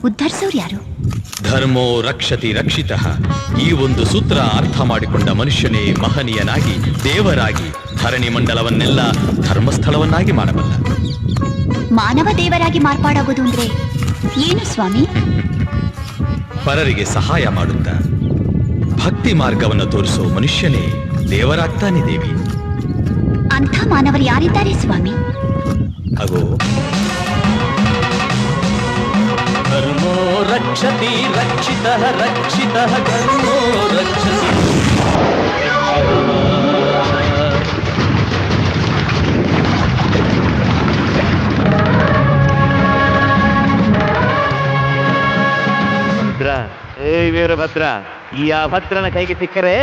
ಉದ್ಧರಿಸೋರು ಯಾರು? ಧರ್ಮೋ ರಕ್ಷತಿ ರಕ್ಷಿತಃ. ಈ ಒಂದು ಸೂತ್ರ ಅರ್ಥ ಮಾಡಿಕೊಂಡ ಮನುಷ್ಯನೇ ಮಹನೀಯನಾಗಿ ದೇವರಾಗಿ ಧರಣಿ ಮಂಡಲವನ್ನೆಲ್ಲ ಧರ್ಮಸ್ಥಳವನ್ನಾಗಿ ಮಾಡಬಲ್ಲ. ಮಾನವ ದೇವರಾಗಿ ಮಾರ್ಪಾಡಾಗೋದು ಅಂದ್ರೆ ಏನು ಸ್ವಾಮಿ? ಪರರಿಗೆ ಸಹಾಯ ಮಾಡುತ್ತಾ ಭಕ್ತಿ ಮಾರ್ಗವನ್ನು ತೋರಿಸೋ ಮನುಷ್ಯನೇ ದೇವರಾಗ್ತಾನೆ ದೇವಿ. ಅಂಥ ಮಾನವರು ಯಾರಿದ್ದಾರೆ ಸ್ವಾಮಿ? ಅಗೋ, ಧರ್ಮೋ ರಕ್ಷತಿ ರಕ್ಷಿತಃ ರಕ್ಷಿತಃ ಧರ್ಮೋ ರಕ್ಷತಿ. ವೀರಭದ್ರ, ಈ ಅಭದ್ರನ ಕೈಗೆ ಸಿಕ್ಕರೆ